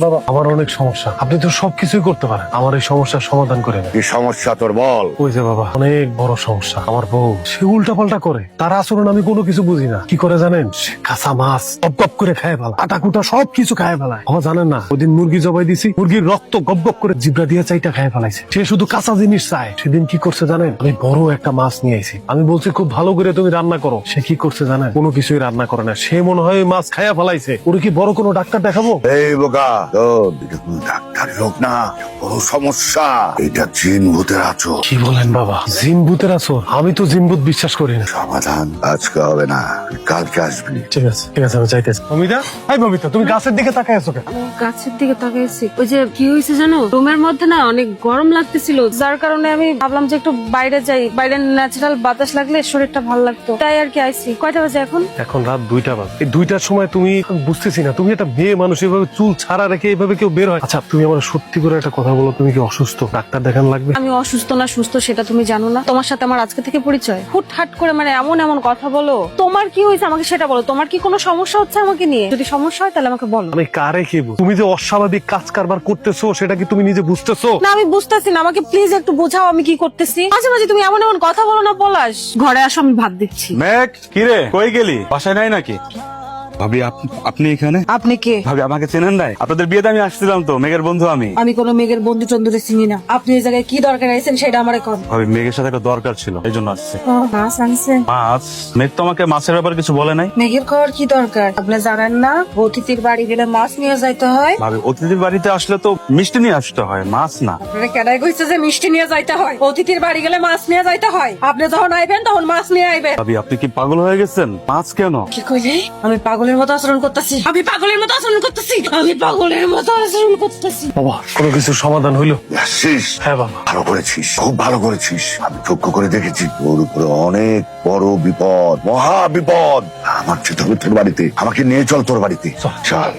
বাবা আমার অনেক সমস্যা, আপনি তো সবকিছুই করতে পারেন, আমার এই সমস্যার সমাধান করে দেন। কি সমস্যা তোর বল? ওই যে বাবা অনেক বড় সমস্যা, আমার বউ সে উল্টা পাল্টা করে, তার আচরণ আমি কোনো কিছু বুঝি না। কি করে জানেন? সে কাঁচা মাছ গপ গপ করে খায় ফেলা, আটা কুটা সবকিছু খায় ফেলায়। বাবা জানেন না, ওইদিন মুরগি জবাই দিছি, মুরগির রক্ত গপ গপ করে জিব্রা দিয়ে চাইটা খায় ফেলাইছে। সে শুধু কাঁচা জিনিস চায়। সেদিন কি করছে জানেন? আমি বড় একটা মাছ নিয়ে আইছি, আমি বলছি খুব ভালো করে তুমি রান্না করো। সে কি করছে জানেন? কোনো কিছুই রান্না করে না, সে মনে হয় ওই মাছ খায়া ফেলাইছে। ওরে কি বড় কোনো ডাক্তার দেখাবো? এই বোকা, এটা কোনো ডাক্তার লোক না, বড় সমস্যা। এটা জিন ভূতের আছো। কি বলেন বাবা? জিন ভূতের আছো? আমি তো জিন ভূত বিশ্বাস করি না। সমাধান আজকে হবে না, কালকে আসবি। ঠিক আছে ঠিক আছে, আমি চাইতেছি। মমিতা, হাই মমিতা, তুমি গাছের দিকে তাকায় আছো কেন? গাছের দিকে তাকাইছি, ওই যে কি হয়েছে জানো, রুমের মধ্যে না অনেক গরম লাগতেছিল, যার কারণে আমি ভাবলাম যে একটু বাইরে যাই, বাইরে ন্যাচারাল বাতাস লাগলে শরীরটা ভালো লাগতো, তাই আর কি আইছি। কয়টা বাজে এখন? এখন রাত 2টা বাজে। এই 2টার সময় তুমি বুঝতেছি না, তুমি একটা মেয়ে মানুষ, এভাবে চুল ছাড়া রেখে এভাবে কেউ বের হয়? আচ্ছা তুমি আমার সত্যি করে একটা কথা বলো, তুমি কি অসুস্থ? ডাক্তার দেখান লাগবে? আমি অসুস্থ না সুস্থ সেটা তুমি জানো না, তোমার সাথে আমার আজকে থেকে পরিচয়। হুটহাট করে মানে এমন এমন কথা বলো। তোমার কি হয়েছে আমাকে সেটা বলো, তোমার কি কোনো সমস্যা হচ্ছে আমাকে নিয়ে? যদি সমস্যা হয় তাহলে আমাকে বলো। আমি কারে কি বলবো? তুমি যে অস্বাভাবিক কাজ কারবার করতেছো সেটা কি তুমি নিজে বুঝতেছো? না আমি বুঝতেছি না, আমাকে প্লিজ একটু বোঝাও আমি কি করতেছি। মাঝে মাঝে তুমি এমন এমন কথা বলো না পলাশ। ঘরে আসো, আমি ভাত দিচ্ছি। মেঘ, কিরে কই গেলি? বাসায় নাই নাকি? ভাবি আপনি এখানে? আপনি কে? ভাবি আমাকে চেনেন নাই? আপনাদের বিয়েতে আমি আসছিলাম তো, মেঘের বন্ধু আমি। আমি কোনো মেঘের বন্ধু টন্ধুরে চিনি না। আপনি এই জায়গায় কি দরকার আইছেন সেটা আমারে কোন। ভাবি মেঘের সাথে একটা দরকার ছিল, এই জন্য আসছে। মাছ আনছেন? মাছ? মেঘ তো আমাকে মাছের ব্যাপারে কিছু বলে নাই। মেঘের খাওয়ার কি দরকার? আপনি জানেন না অতিথির বাড়ি গেলে মাছ নিয়ে যাইতে হয়? ভাবি অতিথির বাড়িতে আসলে তো মিষ্টি নিয়ে আসতে হয়, মাছ না। আপনারা কেডাই কইছে যে মিষ্টি নিয়ে যাইতে হয়? অতিথির বাড়ি গেলে মাছ নিয়ে যাইতে হয়। আপনি যখন আইবেন তখন মাছ নিয়ে আইবেন। ভাবি আপনি কি পাগল হয়ে গেছেন? মাছ কেন? কি কইলে? আমি পাগলের মতো আচরণ করতেছি? আমি পাগলের মতো আচরণ করতেছি? আমি পাগলের মতো আচরণ করতেছি? বাবা কোনো কিছুর সমাধান হইলো? আসছিস? হ্যাঁ বাবা। ভালো করেছিস, খুব ভালো করেছিস। আমি লক্ষ্য করে দেখেছি তোর উপরে অনেক বড় বিপদ, মহা বিপদ। আমার যেতে হবে তোর বাড়িতে, আমাকে নিয়ে চল তোর বাড়িতে। চল।